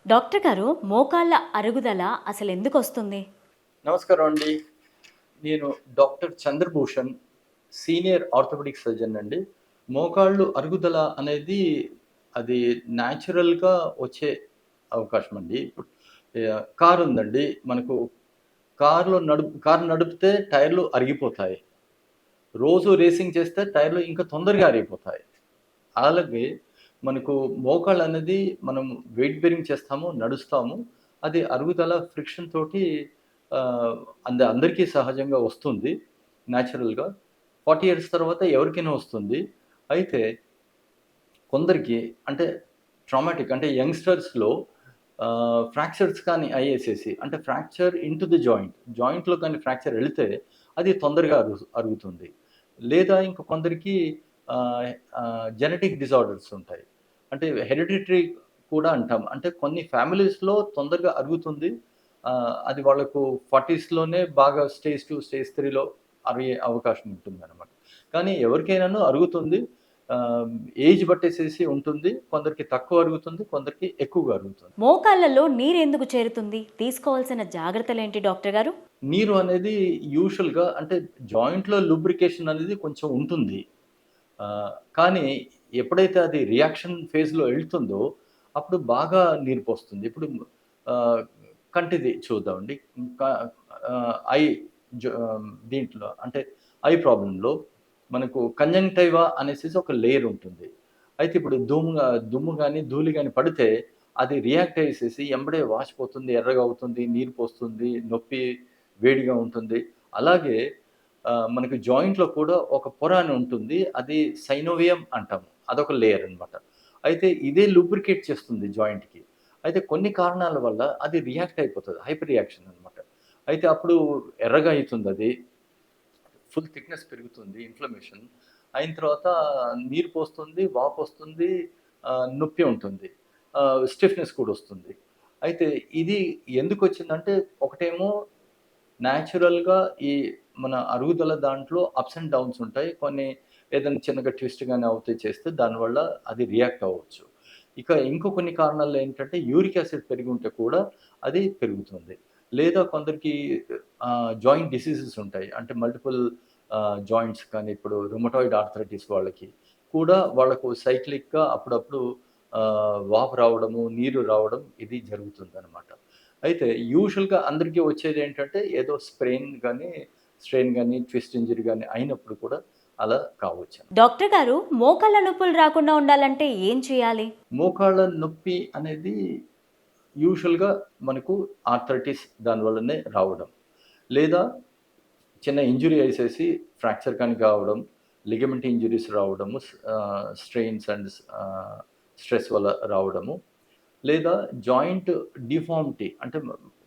Doctor గారు, మోకాళ్ళ అరుగుదల అసలు ఎందుకు వస్తుంది? నమస్కారం అండి. నేను doctor Chandrabhushan, senior orthopaedic surgeon అండి. మోకాళ్ళు అరుగుదల అనేది అది న్యాచురల్‌గా వచ్చే అవకాశం అండి. ఇప్పుడు కారు ఉందండి. మనకు కారు నడిపితే టైర్‌లు అరిగిపోతాయి. రోజు రేసింగ్ చేస్తే టైర్‌లు ఇంకా తొందరగా అరిగిపోతాయి. అలాగే మనకు మోకాళ్ళనేది మనం వెయిట్ బేరింగ్ చేస్తాము, నడుస్తాము. అది అరుగుదల ఫ్రిక్షన్ తోటి ఆహ్, అందరికీ సహజంగా వస్తుంది న్యాచురల్‌గా. 40 ఇయర్స్ తర్వాత ఎవరికైనా వస్తుంది. అయితే కొందరికి అంటే ట్రామాటిక్ అంటే యంగ్‌స్టర్స్‌లో ఫ్రాక్చర్స్ కానీ అయ్యేసేసి అంటే ఫ్రాక్చర్ ఇంటూ ది జాయింట్‌లో కానీ ఫ్రాక్చర్ ఎళితే అది తొందరగా అరుగుతుంది. లేదా ఇంక కొందరికి ఆహ్, జెనెటిక్ డిజార్డర్స్ ఉంటాయి. అంటే హెరిడిటరీ కూడా అంటాం. అంటే కొన్ని ఫ్యామిలీస్‌లో తొందరగా అరుగుతుంది. అది వాళ్ళకు 40స్‌లోనే బాగా స్టేజ్ 2, స్టేజ్ 3లో అరిగే అవకాశం ఉంటుందనమాట. కానీ ఎవరికైనాను అరుగుతుంది. ఆహ్, ఏజ్ బట్టేసేసి ఉంటుంది. కొందరికి తక్కువ అరుగుతుంది. కొందరికి ఎక్కువగా అరుగుతుంది. మోకాళ్ళలో నీరెందుకు చేరుతుంది? తీసుకోవాల్సిన జాగ్రత్తలేంటి డాక్టర్ గారు? నీరు అనేది యూజువల్‌గా అంటే జాయింట్‌లో లూబ్రికేషన్ అనేది కొంచెం ఉంటుంది. కానీ ఎప్పుడైతే అది రియాక్షన్ ఫేజ్‌లో ఎళ్తుందో, అప్పుడు బాగా నీరు పోస్తుంది. ఇప్పుడు ఆహ్, కంటిది చూద్దామండి. క ఐ దీంట్లో అంటే ఐ ప్రాబ్లమ్‌లో మనకు కంజంక్టివా అనేసేసి ఒక లేయర్ ఉంటుంది. అయితే ఇప్పుడు దుమ్ము గాని, ధూళి గాని పడితే అది రియాక్ట్ అయ్యేసేసి ఎంబడే వాచిపోతుంది, ఎర్రగా అవుతుంది, నీరు పోస్తుంది, నొప్పి, వేడిగా ఉంటుంది. అలాగే మనకి జాయింట్‌లో కూడా ఒక పొర అని ఉంటుంది. అది సైనోవియం అంటాము. అదొక లేయర్ అన్నమాట. అయితే ఇదే లూబ్రికేట్ చేస్తుంది జాయింట్‌కి. అయితే కొన్ని కారణాల వల్ల అది రియాక్ట్ అయిపోతది. హైపర్ రియాక్షన్ అన్నమాట. అయితే అప్పుడు ఎర్రగా అయితుందది. ఫుల్ థిక్‌నెస్ పెరుగుతుంది. ఇన్‌ఫ్లమేషన్. అయిన తర్వాత నీరు పోస్తుంది, వాపొస్తుంది, నొప్పి ఉంటుంది. స్టిఫ్‌నెస్ కూడా వస్తుంది. అయితే ఇది ఎందుకొచ్చిందంటే ఒకటేమో న్యాచురల్‌గా ఈ మన అరుగుదల దాంట్లో అప్స్ అండ్ డౌన్స్ ఉంటాయి. కొన్ని ఏదైనా చిన్నగా ట్విస్ట్ గాని అవుతే చేస్తే దానివల్ల అది రియాక్ట్ అవ్వచ్చు. ఇంకో కొన్ని కారణాల్లో ఏంటంటే యూరిక్ యాసిడ్ పెరిగుంటే కూడా అది పెరుగుతుంది. లేదా కొందరికి జాయింట్ డిసీజెస్ ఉంటాయి. అంటే మల్టిపుల్ జాయింట్స్ కానీ ఇప్పుడు రుమటాయిడ్ ఆర్థరైటిస్ వాళ్ళకి కూడా వాళ్ళకు సైక్లిక్‌గా అప్పుడప్పుడు వాపు రావడము, నీరు రావడం ఇది జరుగుతుందనమాట. అయితే యూజువల్‌గా అందరికీ వచ్చేదేంటంటే ఏదో స్ట్రెయిన్ గాని, ట్విస్ట్ ఇంజ్యూరీ గాని అయినప్పుడు కూడా అలా కావచ్చు. డాక్టర్ గారు, మోకాళ్ళ నొప్పులు రాకుండా ఉండాలంటే ఏం చేయాలి? మోకాళ్ళ నొప్పి అనేది యూజువల్‌గా మనకు ఆర్థరైటిస్ దానివల్లనే రావడం. లేదా చిన్న ఇంజ్యూరీ అయ్యేసేసి ఫ్రాక్చర్ కానీ కావడం, లిగమెంట్ ఇంజ్యూరీస్ రావడము, స్ట్రెయిన్స్ అండ్ స్ట్రెస్ వల్ల రావడము. లేదా జాయింట్ డిఫార్మిటీ అంటే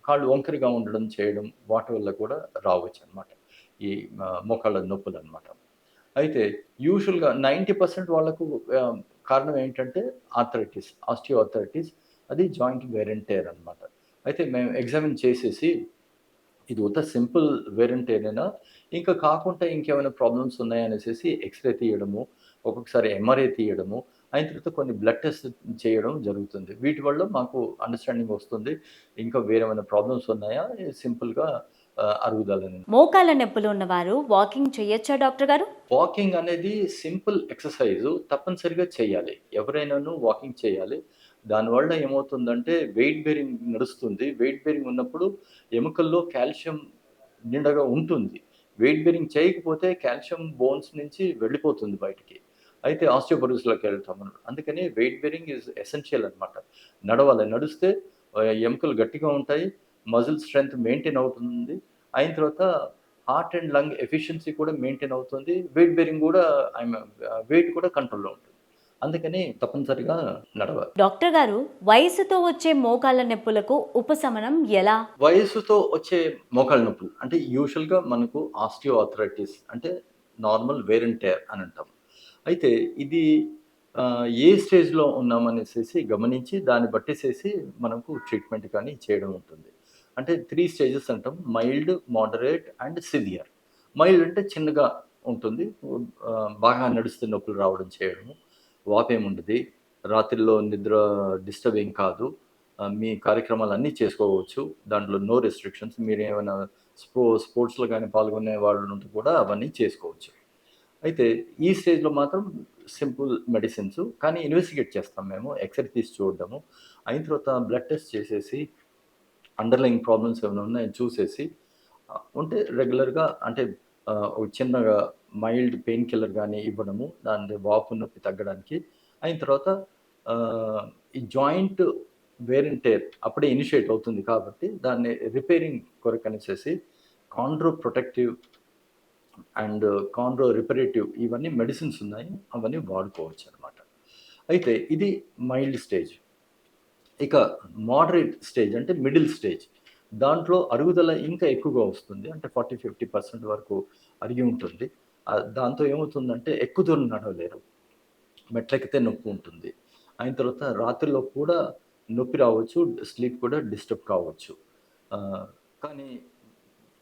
కాళ్ళు వంకరగా ఉండడం చేయడం వాటి వల్ల కూడా రావచ్చనమాట. ఈ మోకాళ్ళ నొప్పులనమాట. అయితే యూజువల్‌గా 90% వాళ్ళకు కారణం ఏంటంటే ఆస్టియో ఆర్థరైటిస్ అది జాయింట్ వేర్ అండ్ టేర్ అనమాట. అయితే మేము ఎగ్జామిన్ చేసేసి ఇది సింపుల్ వేర్ అండ్ టేరేనా? ఇంకా కాకుండా ఇంకేమైనా ప్రాబ్లమ్స్ ఉన్నాయా అనేసేసి ఎక్స్‌రే తీయడము, ఒక్కొక్కసారి ఎంఆర్ఐ తీయడము, అయిన తర్వాత కొన్ని బ్లడ్ టెస్ట్ చేయడం జరుగుతుంది. వీటి వల్ల మాకు అండర్‌స్టాండింగ్ వస్తుంది. ఇంకా వేరేమైనా ప్రాబ్లమ్స్ ఉన్నాయా? సింపుల్‌గా అరుగుదలని. మోకాళ్ళ నొప్పులు ఉన్నవారు వాకింగ్ చేయొచ్చా డాక్టర్ గారు? వాకింగ్ అనేది సింపుల్ ఎక్సర్‌సైజు తప్పనిసరిగా చేయాలి. ఎవరైనాను వాకింగ్ చేయాలి. దానివల్ల ఏమవుతుందంటే వెయిట్ బేరింగ్ నడుస్తుంది. వెయిట్ బేరింగ్ ఉన్నప్పుడు ఎముకల్లో కాల్షియం నిండగా ఉంటుంది. వెయిట్ బేరింగ్ చేయకపోతే కాల్షియం బోన్స్ నుంచి వెళ్ళిపోతుంది బయటికి. అయితే ఆస్టియోపొరోసిస్‌లోకి వెళ్తాం మనం. అందుకని వెయిట్ బేరింగ్ ఈజ్ ఎసెన్షియల్ అన్నమాట. నడవాలి. నడిస్తే ఎముకలు గట్టిగా ఉంటాయి. మజిల్ స్ట్రెంత్ మెయింటైన్ అవుతుంది. అయిన తర్వాత హార్ట్ అండ్ లంగ్ ఎఫిషియన్సీ కూడా మెయింటైన్ అవుతుంది. వెయిట్ బేరింగ్ గూడా వెయిట్ కూడా కంట్రోల్‌లో ఉంటుంది. అందుకని తప్పనిసరిగా నడవాలి. డాక్టర్ గారు, వయసుతో వచ్చే మోకాళ్ళ నొప్పులకు ఉపశమనం ఎలా? వయస్సుతో వచ్చే మోకాళ్ళ నొప్పులు అంటే యూజువల్‌గా మనకు ఆస్టియోఆర్థరైటిస్ అంటే నార్మల్ వేర్ అండ్ టేర్ అని అంటాం. అయితే ఇది ఏ స్టేజ్‌లో ఉన్నామనేసేసి గమనించి దాన్ని బట్టేసేసి మనకు ట్రీట్మెంట్ కానీ చేయడం ఉంటుంది. అంటే 3 స్టేజెస్ అంటాం. Mild, moderate and severe. Mild అంటే చిన్నగా ఉంటుంది. బాగా నడిస్తే నొప్పులు రావడం చేయడము. వాపేముండదు. రాత్రిలో నిద్ర డిస్టర్బ్ ఏం కాదు. మీ కార్యక్రమాలన్నీ చేసుకోవచ్చు. దాంట్లో నో రెస్ట్రిక్షన్స్. మీరేమైనా స్పోర్ట్స్‌లో గాని పాల్గొనే వాళ్ళుంటే కూడా అవన్నీ చేసుకోవచ్చు. అయితే ఈ స్టేజ్‌లో మాత్రం సింపుల్ మెడిసిన్స్. కానీ ఇన్వెస్టిగేట్ చేస్తాం మేము. ఎక్స్‌రే తీసి చూడడము. అయిన తర్వాత బ్లడ్ టెస్ట్ చేసేసి అండర్‌లయింగ్ ప్రాబ్లమ్స్ ఏమైనా ఉన్నాయో చూసేసి ఉంటే రెగ్యులర్‌గా అంటే ఒక చిన్నగా మైల్డ్ పెయిన్ కిల్లర్ గాని ఇవ్వడము. దాని వాపు నొప్పి తగ్గడానికి. అయిన తర్వాత ఈ జాయింట్ వేర్ అండ్ టేర్ అప్పుడే ఇనిషియేట్ అవుతుంది కాబట్టి దాన్ని repairing కొరకనేసేసి chondro protective and chondro రిపరేటివ్ ఇవన్నీ మెడిసిన్స్ ఉన్నాయి. అవన్నీ వాడుకోవచ్చనమాట. అయితే ఇది మైల్డ్ స్టేజ్. ఇక మోడరేట్ స్టేజ్ అంటే మిడిల్ స్టేజ్. దాంట్లో అరుగుదల ఇంకా ఎక్కువగా వస్తుంది. అంటే 40, 50% వరకు అరిగి ఉంటుంది. దాంతో ఏమవుతుందంటే ఎక్కువ దూరం నడవలేరు. మెట్లెక్కితే నొప్పి ఉంటుంది. అయిన తర్వాత రాత్రిలో కూడా నొప్పి రావచ్చు. స్లీప్ కూడా డిస్టర్బ్ కావచ్చు. కానీ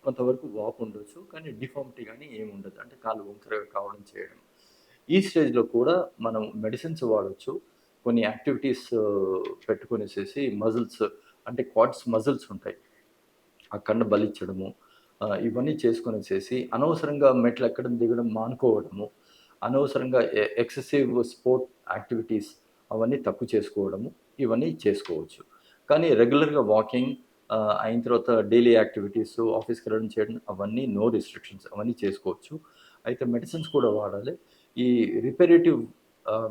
కొంతవరకు వాపు ఉండొచ్చు. కానీ డిఫార్మిటీ గాని ఏముండదు. అంటే కాళ్ళు వంకరగా కావడం చేయడం. ఈ స్టేజ్‌లో కూడా మనం మెడిసిన్స్ వాడొచ్చు. కొన్ని యాక్టివిటీస్ పెట్టుకొనేసేసి మజిల్స్ అంటే క్వాడ్స్ మజిల్స్ ఉంటాయి. ఆ కండ బలిచ్చడము ఇవన్నీ చేసుకొనేసేసి అనవసరంగా మెట్లెక్కడం, దిగడం మానుకోవడము. అనవసరంగా ఎక్సెసివ్ స్పోర్ట్ యాక్టివిటీస్ అవన్నీ తక్కువ చేసుకోవడము. ఇవన్నీ చేసుకోవచ్చు. కానీ రెగ్యులర్‌గా వాకింగ్ అయిన తర్వాత డైలీ యాక్టివిటీస్ ఆఫీస్‌కెళ్ళడం చేయడం అవన్నీ నో రిస్ట్రిక్షన్స్ అవన్నీ చేసుకోవచ్చు. అయితే మెడిసిన్స్ కూడా వాడాలి. ఈ రిపరేటివ్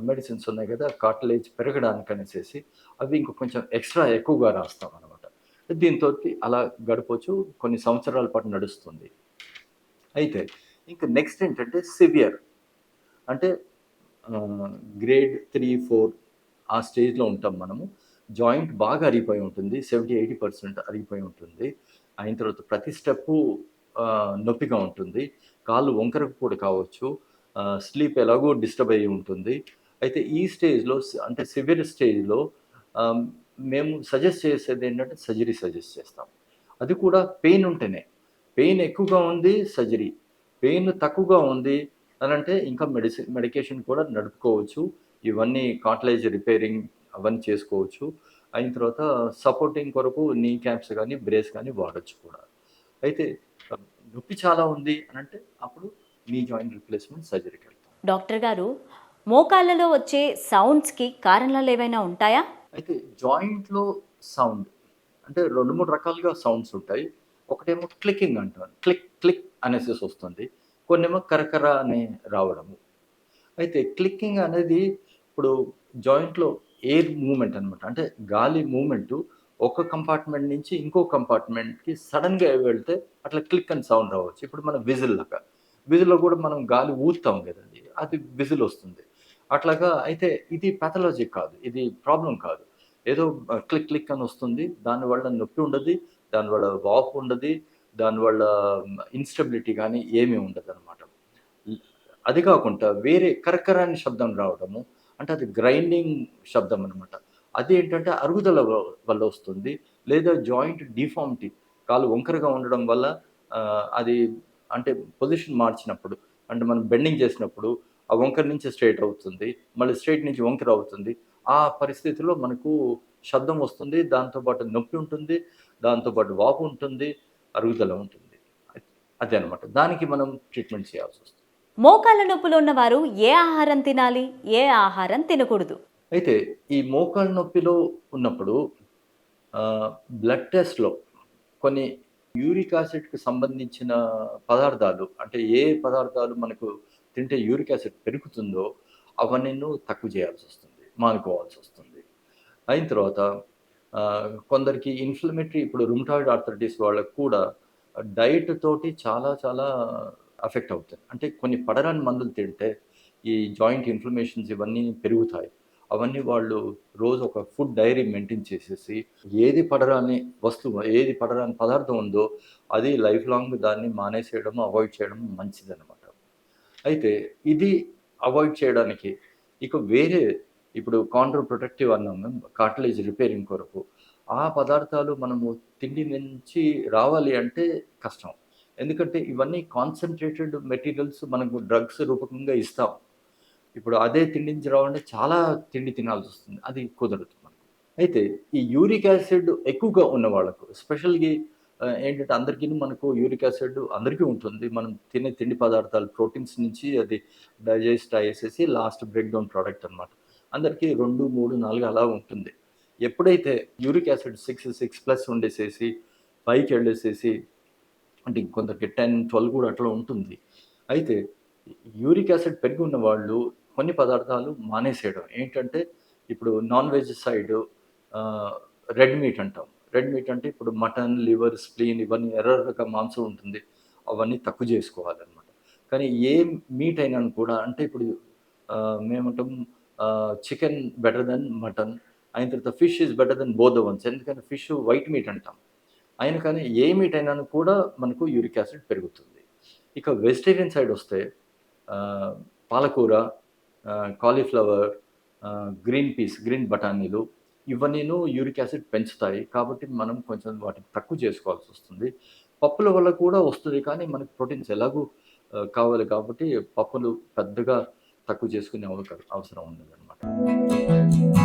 మెడిసిన్స్ ఉన్నాయి కదా! కార్టిలేజ్ పెరగడానికనేసేసి అవి ఇంక కొంచెం ఎక్స్‌ట్రా ఎక్కువగా రాస్తామనమాట. దీంతోటి అలా గడపొచ్చు. కొన్ని సంవత్సరాల పాటు నడుస్తుంది. అయితే ఇంక నెక్స్ట్ ఏంటంటే సివియర్ అంటే గ్రేడ్ 3, 4 ఆ స్టేజ్‌లో ఉంటాం మనము. జాయింట్ బాగా అరిగిపోయి ఉంటుంది. 70, 80% అరిగిపోయి ఉంటుంది. అయిన తర్వాత ప్రతి స్టెప్పు నొప్పిగా ఉంటుంది. కాళ్ళు వంకరగా కూడా కావచ్చు. స్లీప్ ఎలాగో డిస్టర్బ్ అయ్యి ఉంటుంది. అయితే ఈ స్టేజ్‌లో అంటే సివియర్ స్టేజ్‌లో ఆహ్, మేము సజెస్ట్ చేసేదేంటంటే సర్జరీ సజెస్ట్ చేస్తాం. అది కూడా పెయిన్ ఉంటేనే. పెయిన్ ఎక్కువగా ఉంది సర్జరీ. పెయిన్ తక్కువగా ఉంది అనంటే ఇంకా మెడికేషన్ కూడా నడుపుకోవచ్చు. ఇవన్నీ కార్టిలేజ్ రిపేరింగ్ అవన్నీ చేసుకోవచ్చు. అయిన తర్వాత సపోర్టింగ్ కొరకు నీ క్యాప్స్ గానీ, బ్రేస్ గానీ వాడొచ్చు కూడా. అయితే ఆహ్, నొప్పి చాలా ఉంది అనంటే అప్పుడు నీ జాయింట్ రిప్లేస్‌మెంట్ సర్జరీకెళ్తాం. డాక్టర్ గారు, మోకాళ్ళలో వచ్చే సౌండ్స్‌కి కారణాలు ఏవైనా ఉంటాయా? అయితే జాయింట్‌లో సౌండ్ అంటే 2, 3 రకాలుగా సౌండ్స్ ఉంటాయి. ఒకటేమో క్లికింగ్ అంటారు. క్లిక్ క్లిక్ అనేసేసి వస్తుంది. కొన్నేమో కరకర అని రావడము. అయితే క్లిక్కింగ్ అనేది ఇప్పుడు జాయింట్‌లో ఎయిర్ మూవ్‌మెంట్ అనమాట. అంటే గాలి మూవ్‌మెంటు ఒక కంపార్ట్‌మెంట్ నుంచి ఇంకో కంపార్ట్‌మెంట్‌కి సడెన్‌గా వెళ్తే అట్లా క్లిక్ అని సౌండ్ రావచ్చు. ఇప్పుడు మన విజిల్ లాగా. విజిల్‌లో కూడా మనం గాలి ఊదుతాం గదండీ! అది విజిల్ వస్తుంది. అట్లాగా అయితే ఇది పాథాలజీ కాదు. ఇది ప్రాబ్లమ్ కాదు. ఏదో క్లిక్ క్లిక్ అని వస్తుంది. దానివల్ల నొప్పి ఉండది. దానివల్ల వాపు ఉండది. దానివల్ల ఇన్‌స్టెబిలిటీ గాని ఏమీ ఉండదనమాట. అది కాకుండా వేరే కరకర అని శబ్దం రావడము. అంటే అది గ్రైండింగ్ శబ్దం అనమాట. అదేంటంటే అరుగుదల వల్ల వస్తుంది. లేదా జాయింట్ డిఫార్మిటీ కాలు వంకరగా ఉండడం వల్ల అది అంటే పొజిషన్ మార్చినప్పుడు అంటే మనం బెండింగ్ చేసినప్పుడు ఆ వంకర నుంచి స్ట్రెయిట్ అవుతుంది. మళ్ళీ స్ట్రెయిట్ నుంచి వంకర అవుతుంది. ఆ పరిస్థితిలో మనకు శబ్దం వస్తుంది. దాంతో పాటు నొప్పి ఉంటుంది. దాంతో పాటు వాపు ఉంటుంది. అరుగుదల ఉంటుంది. అదే అనమాట. దానికి మనం ట్రీట్మెంట్ చేయాల్సొస్తుంది. మోకాళ్ళ నొప్పులు ఉన్నవారు ఏ ఆహారం తినాలి? ఏ ఆహారం తినకూడదు? అయితే ఈ మోకాళ్ళ నొప్పిలో ఉన్నప్పుడు బ్లడ్ టెస్ట్‌లో కొన్ని యూరిక్ యాసిడ్‌కి సంబంధించిన పదార్థాలు అంటే ఏ పదార్థాలు మనకు తింటే యూరిక్ యాసిడ్ పెరుగుతుందో అవన్నీను తక్కువ చేయాల్సొస్తుంది. మానుకోవాల్సొస్తుంది. అయిన తర్వాత కొందరికి ఇన్‌ఫ్లమేటరీ ఇప్పుడు రుమటాయిడ్ ఆర్థరైటిస్ వాళ్ళకి కూడా డైట్ తోటి చాలా చాలా అఫెక్ట్ అవుతాయి. అంటే కొన్ని పడరాని మందులు తింటే ఈ జాయింట్ ఇన్‌ఫ్లమేషన్స్ ఇవన్నీ పెరుగుతాయి. అవన్నీ వాళ్ళు రోజు ఒక ఫుడ్ డైరీ మెయింటైన్ చేసేసి ఏది పడరాని వస్తువు, ఏది పడరాని పదార్థం ఉందో అది లైఫ్ లాంగ్ దాన్ని మానేసేయడము, అవాయిడ్ చేయడం మంచిదనమాట. అయితే ఇది అవాయిడ్ చేయడానికి ఇక వేరే ఇప్పుడు కాంట్రా ప్రొటెక్టివ్ అన్నాం మేము కార్టిలేజ్ రిపేరింగ్ కొరకు. ఆ పదార్థాలు మనము తిండి నుంచి రావాలి అంటే కష్టం. ఎందుకంటే ఇవన్నీ కాన్సంట్రేటెడ్ మెటీరియల్స్ మనకు డ్రగ్స్ రూపకంగా ఇస్తాం. ఇప్పుడు అదే తిండి నుంచి రావాలంటే చాలా తిండి తినాల్సొస్తుంది. అది కుదరదు మనకు. అయితే ఈ యూరిక్ యాసిడ్ ఎక్కువగా ఉన్న వాళ్ళకు ఎస్పెషల్‌గా ఏంటంటే అందరికిను మనకు యూరిక్ యాసిడ్ అందరికీ ఉంటుంది. మనం తినే తిండి పదార్థాలు ప్రోటీన్స్ నుంచి అది డైజెస్ట్ అయ్యేసేసి లాస్ట్ బ్రేక్ డౌన్ ప్రొడక్ట్ అనమాట. అందరికీ 2, 3, 4 అలా ఉంటుంది. ఎప్పుడైతే యూరిక్ యాసిడ్ 6 ప్లస్ ఉండేసేసి పైకెళ్ళేసేసి అంటే కొందరికి 10, 12 కూడా అట్లా ఉంటుంది. అయితే యూరిక్ యాసిడ్ పెరిగి ఉన్న వాళ్ళు కొన్ని పదార్థాలు మానేసేయడం. ఏంటంటే ఇప్పుడు నాన్ వెజ్ సైడు ఆహ్, రెడ్ మీట్ అంటాం. రెడ్ మీట్ అంటే ఇప్పుడు మటన్, లివర్, స్ప్లీన్ ఇవన్నీ ఎర్రగా మాంసం ఉంటుంది. అవన్నీ తక్కువ జేసుకోవాలనమాట. కానీ ఏ మీట్ అయినాను కూడా అంటే ఇప్పుడు మేమంటాం చికెన్ బెటర్ దెన్ మటన్. అయిన తర్వాత fish is better than both the ones. ఎందుకంటే ఫిష్ వైట్ మీట్ అంటాం. అయినా కానీ ఏ మీట్ అయినాను కూడా మనకు యూరిక్ యాసిడ్ పెరుగుతుంది. ఇక వెజిటేరియన్ సైడొస్తే ఆహ్, పాలకూర, కాలీఫ్లవర్, గ్రీన్ పీస్, గ్రీన్ బఠానీలు ఇవన్నీను యూరిక్ యాసిడ్ పెంచుతాయి. కాబట్టి మనం కొంచెం వాటిని తక్కువ చేసుకోవాల్సొస్తుంది. పప్పుల వల్ల కూడా వస్తది కానీ మనకు ప్రోటీన్స్ ఎలాగూ కావాలి కాబట్టి పప్పులు పెద్దగా తక్కువ చేసుకునే అవసరం ఉండదనమాట.